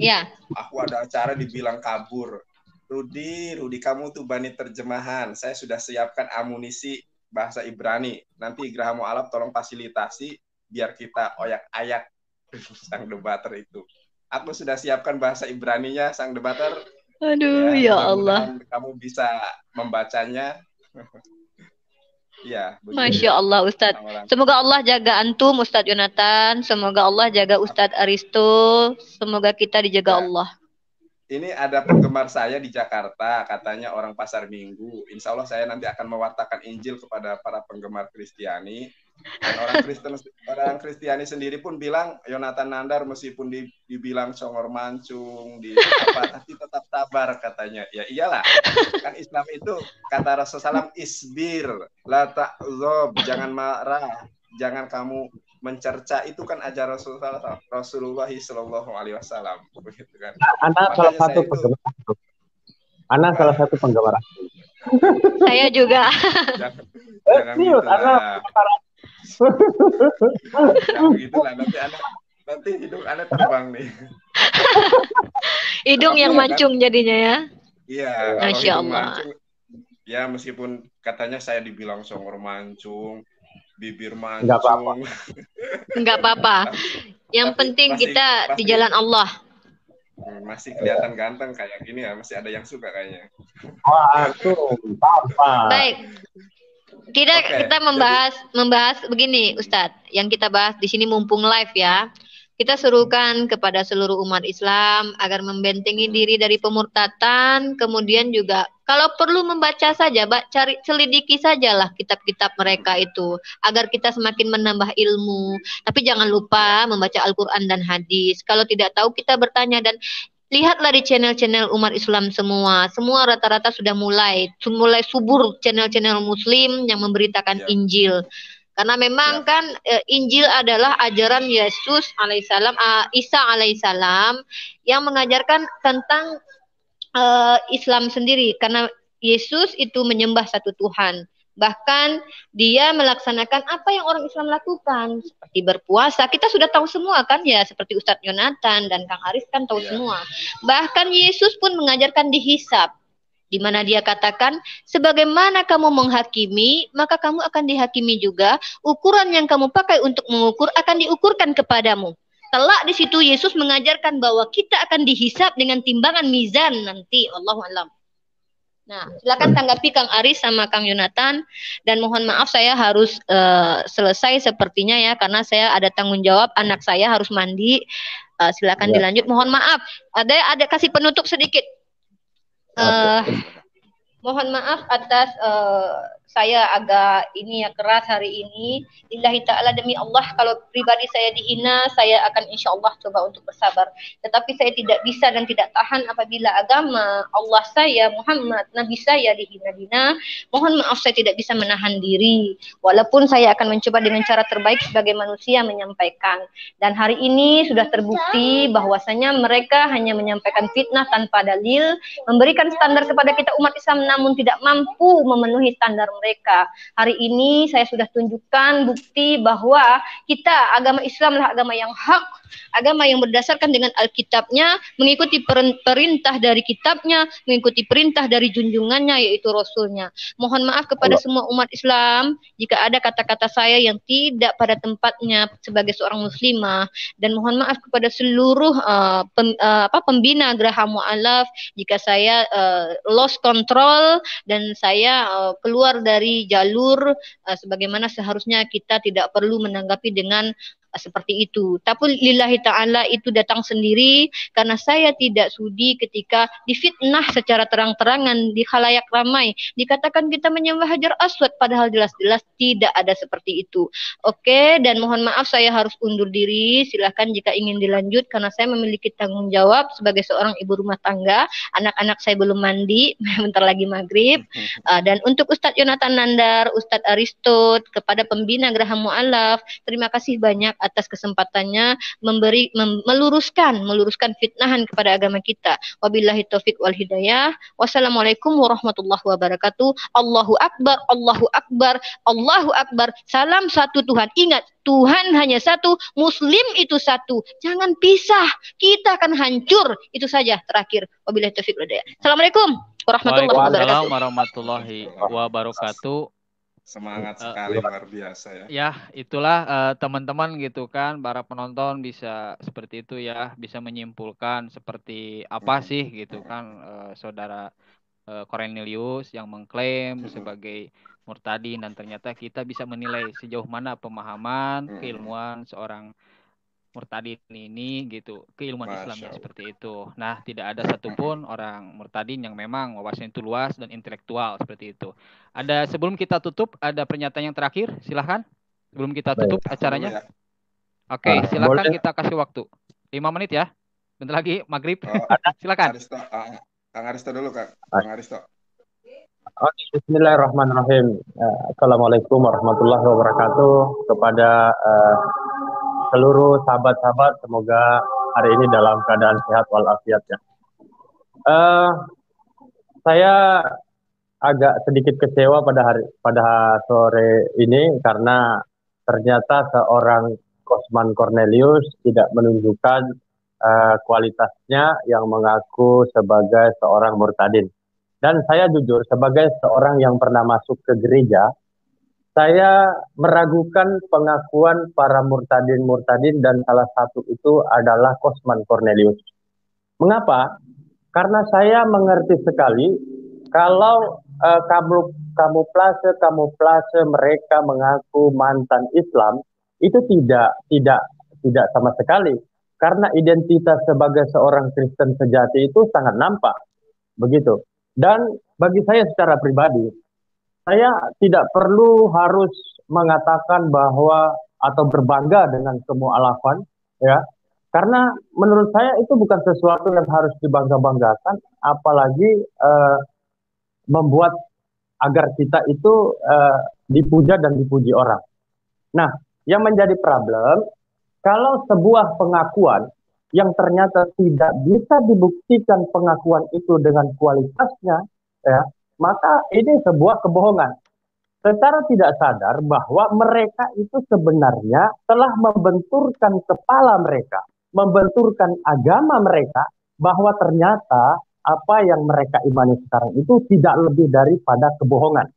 Aku ada acara dibilang kabur. Rudy, kamu tuh bani terjemahan. Saya sudah siapkan amunisi bahasa Ibrani. Nanti Gerahamo Alaf tolong fasilitasi biar kita oyak-ayak sang debater itu. Aku sudah siapkan bahasa Ibraninya sang debater. Aduh, ya Allah. Kamu bisa membacanya. Iya, begitu. Masya Allah Ustadz. Orang-orang. Semoga Allah jaga antum Ustadz Yonatan. Semoga Allah jaga Ustadz Aristo. Semoga kita dijaga Ya, Allah. ini ada penggemar saya di Jakarta, katanya orang Pasar Minggu. Insya Allah saya nanti akan mewartakan Injil kepada para penggemar Kristiani. Dan orang Kristiani sendiri pun bilang Yonatan Nandar meskipun dibilang songor mancung, tapi tetap sabar katanya. Ya iyalah, kan Islam itu kata Rasulullah SAW, isbir, la ta'zob, jangan marah, jangan kamu mencerca, itu kan ajaran Rasulullah Shallallahu Alaihi Wasallam, begitu kan. Anak salah satu penggemar itu. Anak salah satu penggemar. Saya juga. Jangan gitu lah. Jangan gitu lah, nanti hidung anak terbang nih. Hidung yang mancung jadinya ya. Iya, Masya kalau Allah. mancung, ya meskipun katanya saya dibilang songor mancung, bibir mancung. Enggak apa-apa. Yang penting kita di jalan Allah. Masih kelihatan ganteng kayak gini ya, masih ada yang suka kayaknya. Wah, tuh, apa? Baik. Kita membahas begini, Ustadz. Yang kita bahas di sini mumpung live ya. Kita serukan kepada seluruh umat Islam agar membentengi diri dari pemurtatan, kemudian juga kalau perlu membaca saja, selidiki sajalah kitab-kitab mereka itu, agar kita semakin menambah ilmu. Tapi jangan lupa membaca Al-Quran dan hadis. Kalau tidak tahu kita bertanya, dan lihatlah di channel-channel umat Islam semua rata-rata sudah mulai subur channel-channel Muslim yang memberitakan Injil. Karena memang kan Injil adalah ajaran Yesus alaihissalam, Isa alaihissalam yang mengajarkan tentang Islam sendiri. Karena Yesus itu menyembah satu Tuhan. Bahkan dia melaksanakan apa yang orang Islam lakukan, seperti berpuasa. Kita sudah tahu semua kan ya, seperti Ustadz Yonatan dan Kang Aris kan tahu semua. Bahkan Yesus pun mengajarkan dihisab, di mana dia katakan, sebagaimana kamu menghakimi, maka kamu akan dihakimi juga. Ukuran yang kamu pakai untuk mengukur akan diukurkan kepadamu. Telak di situ Yesus mengajarkan bahwa kita akan dihisab dengan timbangan mizan nanti. Allahu a'lam. Nah, silakan tanggapi Kang Aris sama Kang Yonatan. Dan mohon maaf saya harus selesai sepertinya ya, karena saya ada tanggung jawab, anak saya harus mandi. Silakan dilanjut. Mohon maaf. Ada kasih penutup sedikit. Mohon maaf atas saya agak keras hari ini. Lillahi ta'ala, demi Allah, kalau pribadi saya dihina, saya akan insya Allah coba untuk bersabar. Tetapi saya tidak bisa dan tidak tahan apabila agama Allah saya, Muhammad, Nabi saya dihina-hina. Mohon maaf, saya tidak bisa menahan diri. Walaupun saya akan mencoba dengan cara terbaik sebagai manusia menyampaikan. Dan hari ini sudah terbukti bahwasanya mereka hanya menyampaikan fitnah tanpa dalil, memberikan standar kepada kita umat Islam namun tidak mampu memenuhi standar mereka. Hari ini saya sudah tunjukkan bukti bahwa kita agama Islam adalah agama yang hak, agama yang berdasarkan dengan Alkitabnya, mengikuti perintah dari kitabnya, mengikuti perintah dari junjungannya yaitu Rasulnya. Mohon maaf kepada semua umat Islam jika ada kata-kata saya yang tidak pada tempatnya sebagai seorang muslimah, dan mohon maaf kepada seluruh pembina Geraha Mu'alaf jika saya lost control dan saya keluar dari jalur sebagaimana seharusnya. Kita tidak perlu menanggapi dengan seperti itu. Tapi lillahi ta'ala itu datang sendiri karena saya tidak sudi ketika difitnah secara terang-terangan di khalayak ramai. Dikatakan kita menyembah Hajar Aswad padahal jelas-jelas tidak ada seperti itu. Oke, dan mohon maaf saya harus undur diri. Silahkan jika ingin dilanjut karena saya memiliki tanggung jawab sebagai seorang ibu rumah tangga. Anak-anak saya belum mandi, bentar lagi maghrib. Dan untuk Ustadz Yonatan Nandar, Ustadz Aristo, kepada pembina Geraha Mu'alaf, terima kasih banyak atas kesempatannya meluruskan fitnahan kepada agama kita. Wabillahi taufik wal hidayah. Wassalamualaikum warahmatullahi wabarakatuh. Allahu akbar, Allahu akbar, Allahu akbar. Salam satu Tuhan. Ingat, Tuhan hanya satu, Muslim itu satu. Jangan pisah, kita akan hancur. Itu saja terakhir. Wabillahi taufik wal hidayah. Assalamualaikum warahmatullahi wabarakatuh. Waalaikumsalam warahmatullahi wabarakatuh. Semangat sekali, luar biasa ya. Ya, itulah teman-teman gitu kan, para penonton bisa seperti itu ya, bisa menyimpulkan seperti apa sih gitu kan saudara Cornelius yang mengklaim sebagai murtadin, dan ternyata kita bisa menilai sejauh mana pemahaman keilmuan seorang murtadin ini gitu, keilmuan Islamnya seperti itu. Nah, tidak ada satupun orang murtadin yang memang wawasannya itu luas dan intelektual seperti itu. Sebelum kita tutup, ada pernyataan yang terakhir, silahkan. Sebelum kita tutup acaranya. Oke, silahkan kita kasih waktu 5 menit ya. Bentar lagi maghrib. Silakan. Kang Aristo dulu, Kang Aristo. Bismillahirrahmanirrahim. Assalamualaikum warahmatullahi wabarakatuh kepada seluruh sahabat-sahabat. Semoga hari ini dalam keadaan sehat walafiat ya. Saya agak sedikit kecewa pada sore ini karena ternyata seorang Kosman Cornelius tidak menunjukkan kualitasnya yang mengaku sebagai seorang murtadin. Dan saya jujur, sebagai seorang yang pernah masuk ke gereja, saya meragukan pengakuan para murtadin-murtadin, dan salah satu itu adalah Kosman Cornelius. Mengapa? Karena saya mengerti sekali kalau kamuflase mereka mengaku mantan Islam itu tidak sama sekali, karena identitas sebagai seorang Kristen sejati itu sangat nampak begitu. Dan bagi saya secara pribadi, saya tidak perlu harus mengatakan bahwa atau berbangga dengan kemu'alafan, ya, karena menurut saya itu bukan sesuatu yang harus dibangga-banggakan, apalagi membuat agar kita itu dipuja dan dipuji orang. Nah, yang menjadi problem, kalau sebuah pengakuan yang ternyata tidak bisa dibuktikan pengakuan itu dengan kualitasnya, ya, maka ini sebuah kebohongan. Secara tidak sadar bahwa mereka itu sebenarnya telah membenturkan kepala mereka, membenturkan agama mereka, bahwa ternyata apa yang mereka imani sekarang itu tidak lebih daripada kebohongan.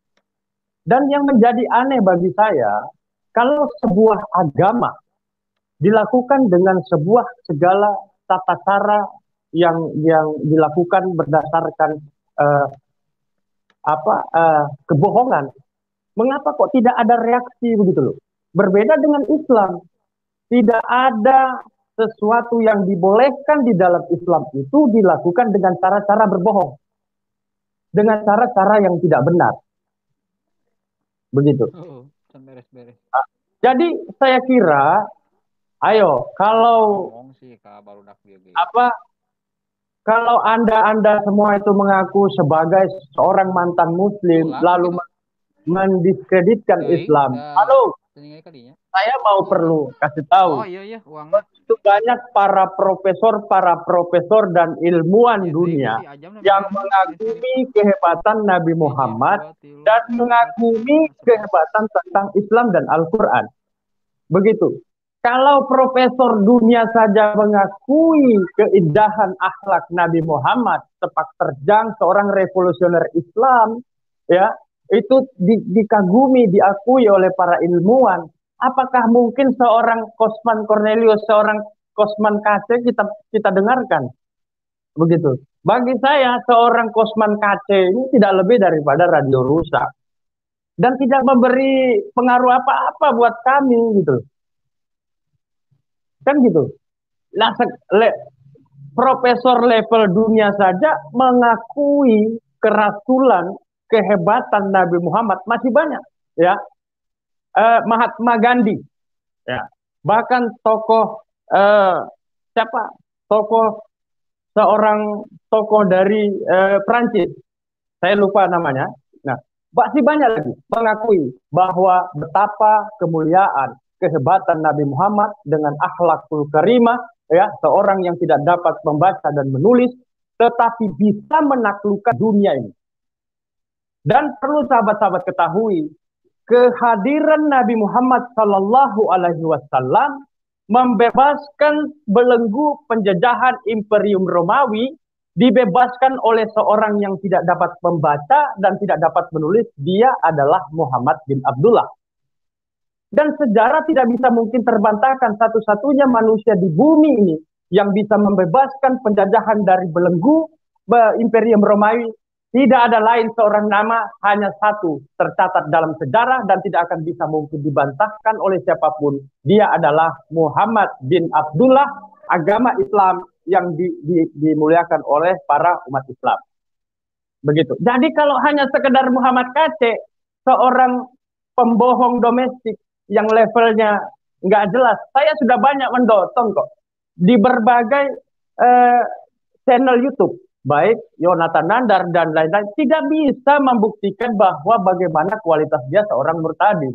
Dan yang menjadi aneh bagi saya, kalau sebuah agama dilakukan dengan sebuah segala tata cara yang dilakukan berdasarkan kebohongan, mengapa kok tidak ada reaksi begitu loh? Berbeda dengan Islam, tidak ada sesuatu yang dibolehkan di dalam Islam itu dilakukan dengan cara-cara berbohong, dengan cara-cara yang tidak benar, begitu. Jadi saya kira, ayo, kalau Anda semua itu mengaku sebagai seorang mantan Muslim, lalu mendiskreditkan Islam, halo, saya mau perlu kasih tahu, itu banyak para profesor dan ilmuwan dunia yang mengagumi kehebatan Nabi Muhammad dan mengagumi kehebatan tentang Islam dan Al-Quran. Begitu. Kalau profesor dunia saja mengakui keindahan akhlak Nabi Muhammad, sepak terjang seorang revolusioner Islam, ya, itu dikagumi, diakui oleh para ilmuwan. Apakah mungkin seorang Kosman Cornelius, seorang Kosman KC kita dengarkan? Begitu. Bagi saya, seorang Kosman KC ini tidak lebih daripada radio rusak. Dan tidak memberi pengaruh apa-apa buat kami, gitu. Kan gitu. Profesor level dunia saja mengakui kerasulan, kehebatan Nabi Muhammad, masih banyak, ya. Mahatma Gandhi, ya. Bahkan seorang tokoh dari Prancis, saya lupa namanya. Nah, masih banyak lagi mengakui bahwa betapa kemuliaan, kehebatan Nabi Muhammad dengan akhlakul karimah, ya, seorang yang tidak dapat membaca dan menulis, tetapi bisa menaklukkan dunia ini. Dan perlu sahabat-sahabat ketahui, kehadiran Nabi Muhammad Sallallahu Alaihi Wasallam membebaskan belenggu penjajahan Imperium Romawi, dibebaskan oleh seorang yang tidak dapat membaca dan tidak dapat menulis. Dia adalah Muhammad bin Abdullah. Dan sejarah tidak bisa mungkin terbantahkan, satu-satunya manusia di bumi ini yang bisa membebaskan penjajahan dari belenggu Imperium Romawi Tidak ada lain seorang nama, hanya satu tercatat dalam sejarah dan tidak akan bisa mungkin dibantahkan oleh siapapun. Dia adalah Muhammad bin Abdullah, agama Islam yang dimuliakan oleh para umat Islam. Begitu. Jadi kalau hanya sekedar Muhammad KC, seorang pembohong domestik yang levelnya nggak jelas, saya sudah banyak mendotong kok di berbagai channel YouTube, baik Yonatan Nandar dan lain-lain, tidak bisa membuktikan bahwa bagaimana kualitas dia seorang murtadin.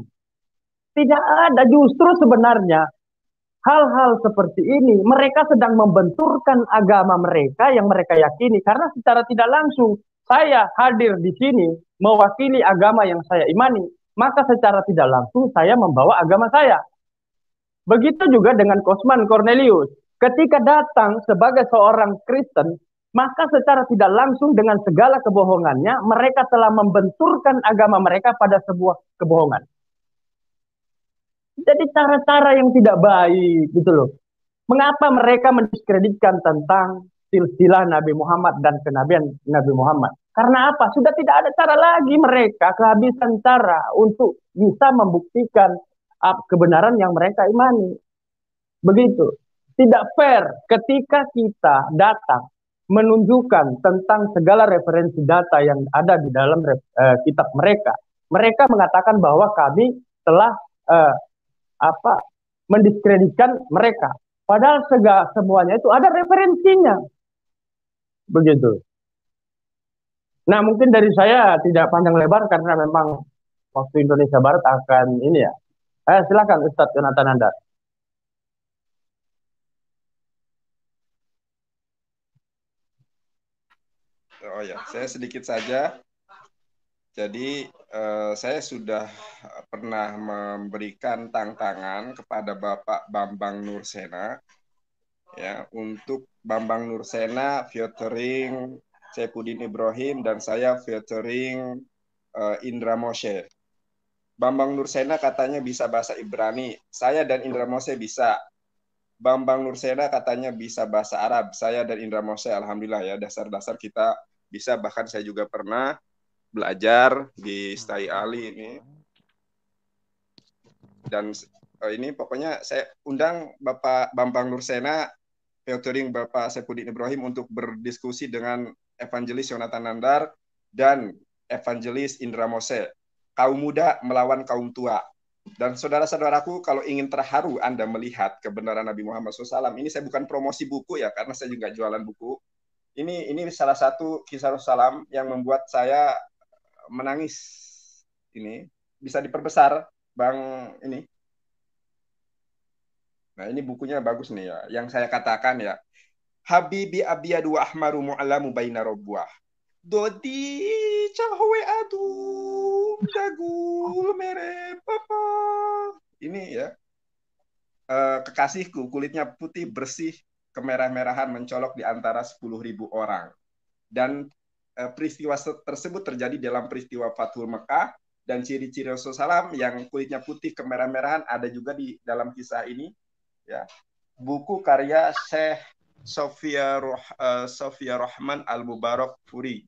Tidak ada, justru sebenarnya hal-hal seperti ini mereka sedang membenturkan agama mereka yang mereka yakini, karena secara tidak langsung saya hadir di sini mewakili agama yang saya imani, maka secara tidak langsung saya membawa agama saya. Begitu juga dengan Kosman Cornelius. Ketika datang sebagai seorang Kristen, maka secara tidak langsung dengan segala kebohongannya, mereka telah membenturkan agama mereka pada sebuah kebohongan. Jadi cara-cara yang tidak baik gitu loh. Mengapa mereka mendiskreditkan tentang silsilah Nabi Muhammad dan kenabian Nabi Muhammad? Karena apa? Sudah tidak ada cara lagi, mereka kehabisan cara untuk bisa membuktikan kebenaran yang mereka imani. Begitu. Tidak fair ketika kita datang menunjukkan tentang segala referensi data yang ada di dalam kitab mereka. Mereka mengatakan bahwa kami telah mendiskreditkan mereka. Padahal semuanya itu ada referensinya. Begitu. Nah, mungkin dari saya tidak panjang lebar karena memang waktu Indonesia Barat akan ini ya. Silakan Ustadz Yonatan Nandar. Oh ya, saya sedikit saja. Jadi saya sudah pernah memberikan tantangan kepada Bapak Bambang Nursena, ya, untuk Bambang Nursena featuring Saifuddin Ibrahim dan saya featuring Indra Moshe. Bambang Nursena katanya bisa bahasa Ibrani, saya dan Indra Moshe bisa. Bambang Nursena katanya bisa bahasa Arab, saya dan Indra Moshe alhamdulillah ya, dasar-dasar kita bisa, bahkan saya juga pernah belajar di Stai Ali ini. Dan ini pokoknya saya undang Bapak Bambang Nursena featuring Bapak Saifuddin Ibrahim untuk berdiskusi dengan Evangelis Yonatan Nandar dan Evangelis Indra Moshe. Kaum muda melawan kaum tua. Dan saudara-saudaraku, kalau ingin terharu Anda melihat kebenaran Nabi Muhammad SAW, ini saya bukan promosi buku ya, karena saya juga jualan buku. Ini salah satu kisah Rasulullah yang membuat saya menangis. Ini bisa diperbesar, Bang ini. Nah, ini bukunya bagus nih ya. Yang saya katakan ya, Habibi abiyadu ahmaru mu'alamu baina robbuah. Dodi cahwe adu dagul mere papa. Ini ya. Kekasihku kulitnya putih bersih, kemerah-merahan mencolok di antara 10.000 orang. Dan peristiwa tersebut terjadi dalam peristiwa Fathul Mekah, dan ciri-ciri Rasulullah SAW yang kulitnya putih kemerah-merahan ada juga di dalam kisah ini. Ya, buku karya Syekh Sofia Rahman Al-Mubarak Furi,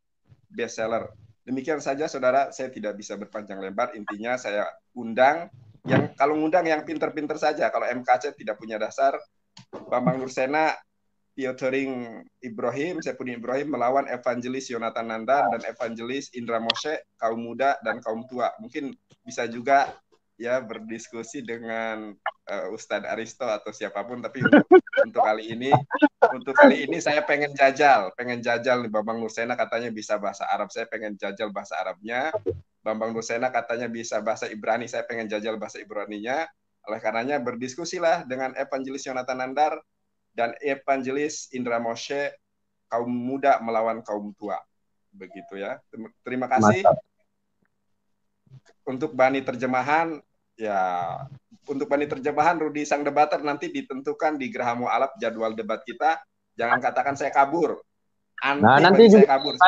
bestseller. Demikian saja saudara, saya tidak bisa berpanjang lebar. Intinya saya undang, yang kalau undang yang pinter-pinter saja. Kalau MKC tidak punya dasar, Bambang Nursena featuring Ibrahim, Saifuddin Ibrahim melawan Evangelis Yonatan Nandar dan Evangelis Indra Moshe, kaum muda dan kaum tua. Mungkin bisa juga ya berdiskusi dengan Ustadz Aristo atau siapapun, tapi untuk kali ini saya pengen jajal nih. Bambang Nursena katanya bisa bahasa Arab, saya pengen jajal bahasa Arabnya. Bambang Nursena katanya bisa bahasa Ibrani, saya pengen jajal bahasa Ibraninya. Oleh karenanya berdiskusilah dengan Evangelis Yonatan Nandar dan Evangelis Indra Moshe, kaum muda melawan kaum tua. Begitu ya. Terima kasih. Mantap. Untuk Bani terjemahan, ya, untuk Bani terjemahan Rudi Sang Debater nanti ditentukan di Geraha Mu'alaf jadwal debat kita. Jangan katakan saya kabur. Nanti saya kabur.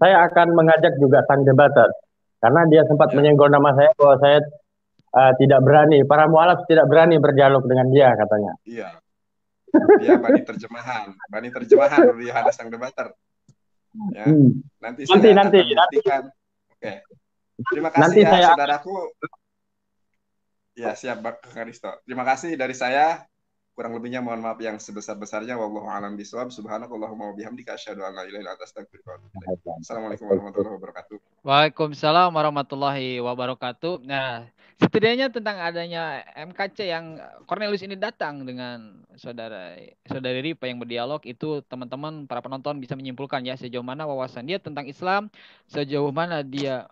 Saya akan mengajak juga Sang Debater, karena dia sempat menyinggung nama saya bahwa saya tidak berani, para mu'alaf tidak berani berdialog dengan dia katanya. Iya. Dia Bani terjemahan Rudi Hana Sang Debater. Ya, nanti Nanti, saya nanti, akan buktikan. Oke. Terima kasih Nanti ya saya saudaraku. Ya, siap Kak Risto. Terima kasih dari saya. Kurang lebihnya mohon maaf yang sebesar-besarnya. Wallahu a'lam bishawab. Subhanakallahumma wa bihamdika asyhadu an la ilaha illa anta astaghfiruka wa atubu ilaik. Assalamualaikum warahmatullahi wabarakatuh. Waalaikumsalam warahmatullahi wabarakatuh. Nah, setidaknya tentang adanya MKC yang Cornelius ini datang dengan saudari Ripa yang berdialog, itu teman-teman para penonton bisa menyimpulkan ya sejauh mana wawasan dia tentang Islam, sejauh mana dia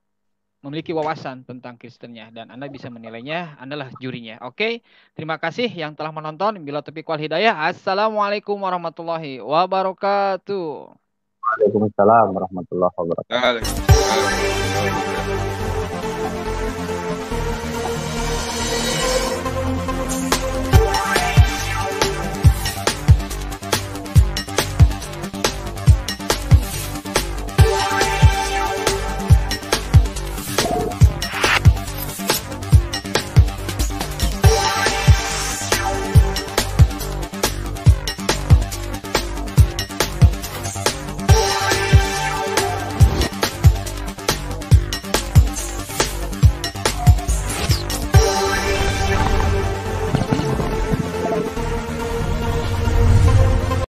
memiliki wawasan tentang Kristennya, dan Anda bisa menilainya, Andalah jurinya. Oke, terima kasih yang telah menonton. Bila taufiq wal hidayah. Assalamualaikum warahmatullahi wabarakatuh. Waalaikumsalam warahmatullahi wabarakatuh. Waalaikumsalam.